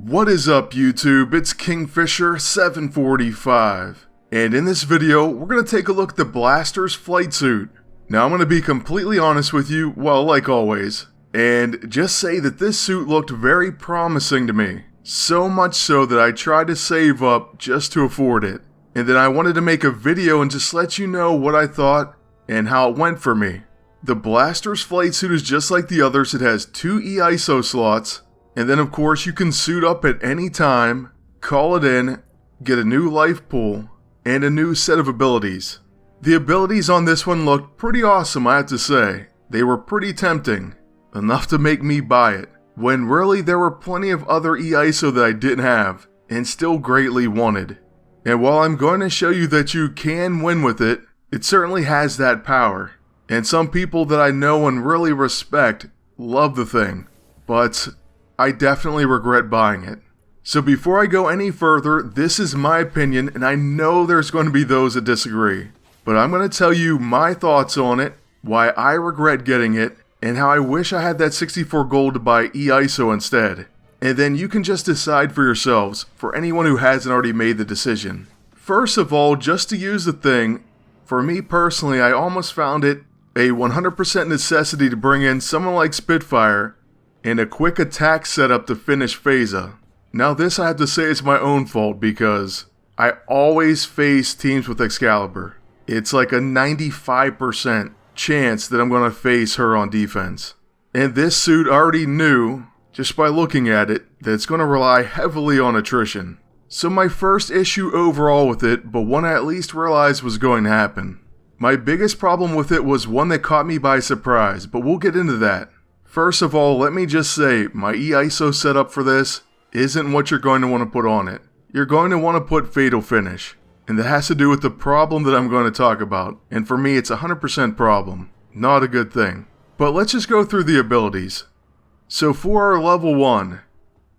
What is up YouTube, it's Kingfisher745, and in this video we're going to take a look at the Blaster's flight suit. Now I'm going to be completely honest with you, well like always, and just say that this suit looked very promising to me. So much so that I tried to save up just to afford it, and then I wanted to make a video and just let you know what I thought and how it went for me. The Blaster's flight suit is just like the others. It has 2 EISO slots. And then of course you can suit up at any time, call it in, get a new life pool, and a new set of abilities. The abilities on this one looked pretty awesome, I have to say. They were pretty tempting, enough to make me buy it, when really there were plenty of other EISO that I didn't have, and still greatly wanted. And while I'm going to show you that you can win with it, it certainly has that power. And some people that I know and really respect love the thing, but I definitely regret buying it. So before I go any further, this is my opinion, and I know there's going to be those that disagree. But I'm going to tell you my thoughts on it, why I regret getting it, and how I wish I had that 64 gold to buy EISO instead. And then you can just decide for yourselves, for anyone who hasn't already made the decision. First of all, just to use the thing, for me personally, I almost found it a 100% necessity to bring in someone like Spitfire and a quick attack setup to finish Phaser. Now this I have to say is my own fault because I always face teams with Excalibur. It's like a 95% chance that I'm going to face her on defense. And this suit already knew, just by looking at it, that it's going to rely heavily on attrition. So my first issue overall with it, but one I at least realized was going to happen. My biggest problem with it was one that caught me by surprise, but we'll get into that. First of all, let me just say, my EISO setup for this isn't what you're going to want to put on it. You're going to want to put Fatal Finish, and that has to do with the problem that I'm going to talk about, and for me it's a 100% problem, not a good thing. But let's just go through the abilities. So for our level 1,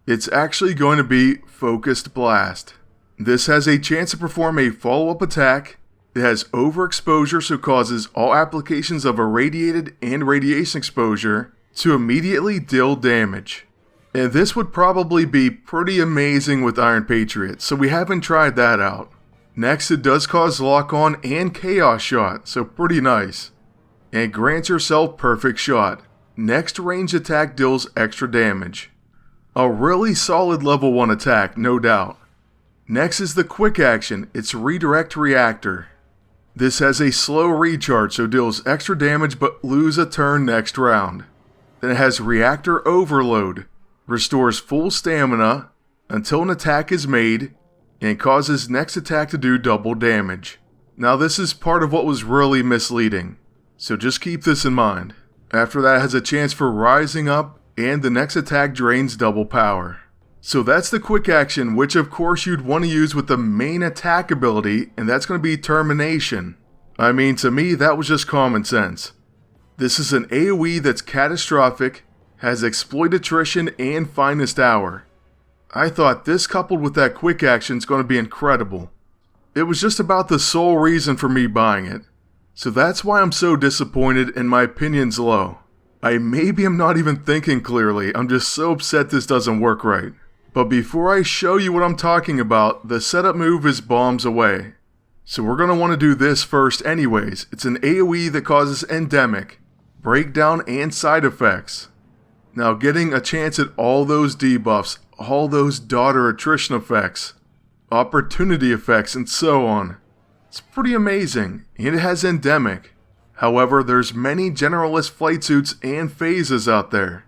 it's actually going to be Focused Blast. This has a chance to perform a follow-up attack. It has overexposure, so causes all applications of irradiated and radiation exposure to immediately deal damage. And this would probably be pretty amazing with Iron Patriot, so we haven't tried that out. Next, it does cause lock-on and chaos shot, so pretty nice. And grants yourself perfect shot. Next range attack deals extra damage. A really solid level 1 attack, no doubt. Next is the quick action, it's Redirect Reactor. This has a slow recharge, so deals extra damage but lose a turn next round. Then it has Reactor Overload, restores full stamina until an attack is made, and causes next attack to do double damage. Now this is part of what was really misleading, so just keep this in mind. After that it has a chance for Rising Up, and the next attack drains double power. So that's the quick action, which of course you'd want to use with the main attack ability, and that's going to be Termination. I mean, to me that was just common sense. This is an AoE that's catastrophic, has Exploit Attrition and Finest Hour. I thought this coupled with that quick action is going to be incredible. It was just about the sole reason for me buying it. So that's why I'm so disappointed and my opinion's low. Maybe I'm not even thinking clearly, I'm just so upset this doesn't work right. But before I show you what I'm talking about, the setup move is Bombs Away. So we're going to want to do this first anyways. It's an AoE that causes Endemic, Breakdown, and side effects. Now getting a chance at all those debuffs, all those daughter attrition effects, opportunity effects, and so on. It's pretty amazing, and it has Endemic. However, there's many generalist flight suits and phases out there.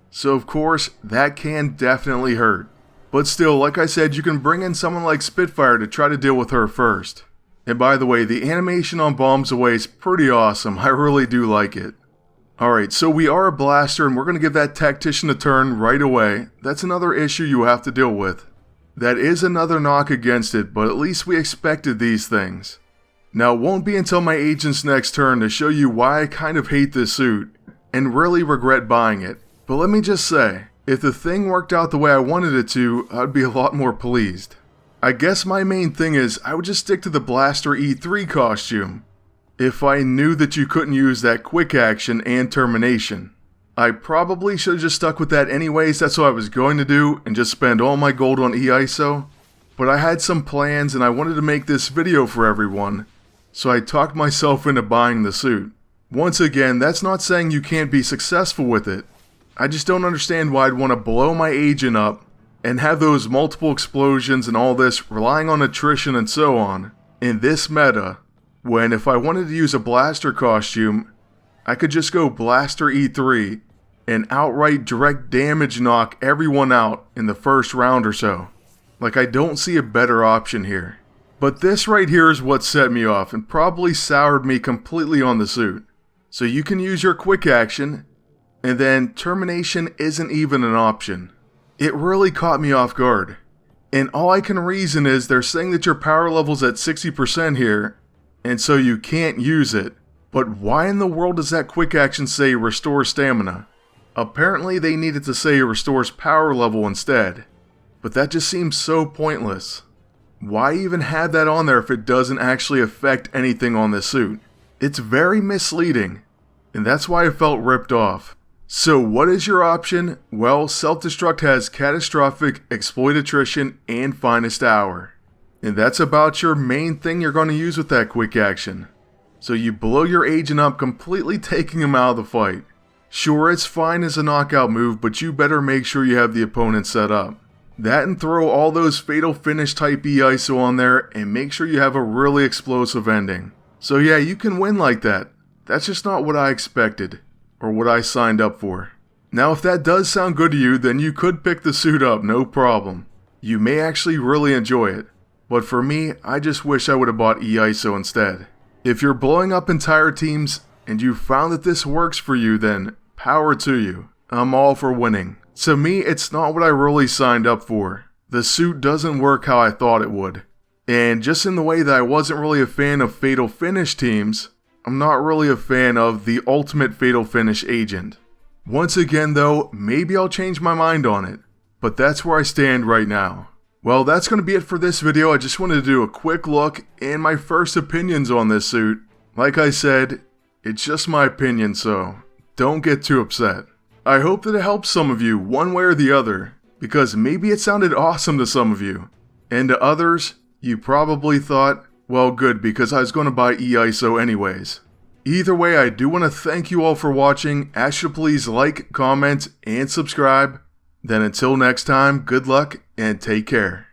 So of course, that can definitely hurt. But still, like I said, you can bring in someone like Spitfire to try to deal with her first. And by the way, the animation on Bombs Away is pretty awesome, I really do like it. Alright, so we are a blaster and we're going to give that tactician a turn right away. That's another issue you have to deal with. That is another knock against it, but at least we expected these things. Now it won't be until my agent's next turn to show you why I kind of hate this suit, and really regret buying it. But let me just say, if the thing worked out the way I wanted it to, I'd be a lot more pleased. I guess my main thing is I would just stick to the Blaster E3 costume. If I knew that you couldn't use that quick action and termination. I probably should have just stuck with that anyways, that's what I was going to do, and just spend all my gold on EISO. But I had some plans and I wanted to make this video for everyone, so I talked myself into buying the suit. Once again, that's not saying you can't be successful with it. I just don't understand why I'd want to blow my agent up and have those multiple explosions and all this relying on attrition and so on in this meta, when if I wanted to use a blaster costume, I could just go blaster E3 and outright direct damage knock everyone out in the first round or so. Like, I don't see a better option here. But this right here is what set me off and probably soured me completely on the suit. So you can use your quick action, and then termination isn't even an option. It really caught me off guard. And all I can reason is they're saying that your power level's at 60% here, and so you can't use it. But why in the world does that quick action say restore stamina? Apparently they needed to say restores power level instead. But that just seems so pointless. Why even have that on there if it doesn't actually affect anything on this suit? It's very misleading, and that's why I felt ripped off. So what is your option? Well, self-destruct has catastrophic, exploit attrition, and finest hour. And that's about your main thing you're going to use with that quick action. So you blow your agent up, completely taking him out of the fight. Sure, it's fine as a knockout move, but you better make sure you have the opponent set up. That and throw all those fatal finish type EISO on there and make sure you have a really explosive ending. So yeah, you can win like that. That's just not what I expected, or what I signed up for. Now if that does sound good to you, then you could pick the suit up, no problem. You may actually really enjoy it. But for me, I just wish I would have bought EISO instead. If you're blowing up entire teams, and you found that this works for you, then power to you. I'm all for winning. To me, it's not what I really signed up for. The suit doesn't work how I thought it would. And just in the way that I wasn't really a fan of Fatal Finish teams, I'm not really a fan of the ultimate Fatal Finish agent. Once again though, maybe I'll change my mind on it. But that's where I stand right now. Well, that's going to be it for this video. I just wanted to do a quick look and my first opinions on this suit. Like I said, it's just my opinion, so don't get too upset. I hope that it helps some of you one way or the other, because maybe it sounded awesome to some of you. And to others, you probably thought, well good, because I was going to buy EISO anyways. Either way, I do want to thank you all for watching. Ask you to please like, comment, and subscribe. Then until next time, good luck and take care.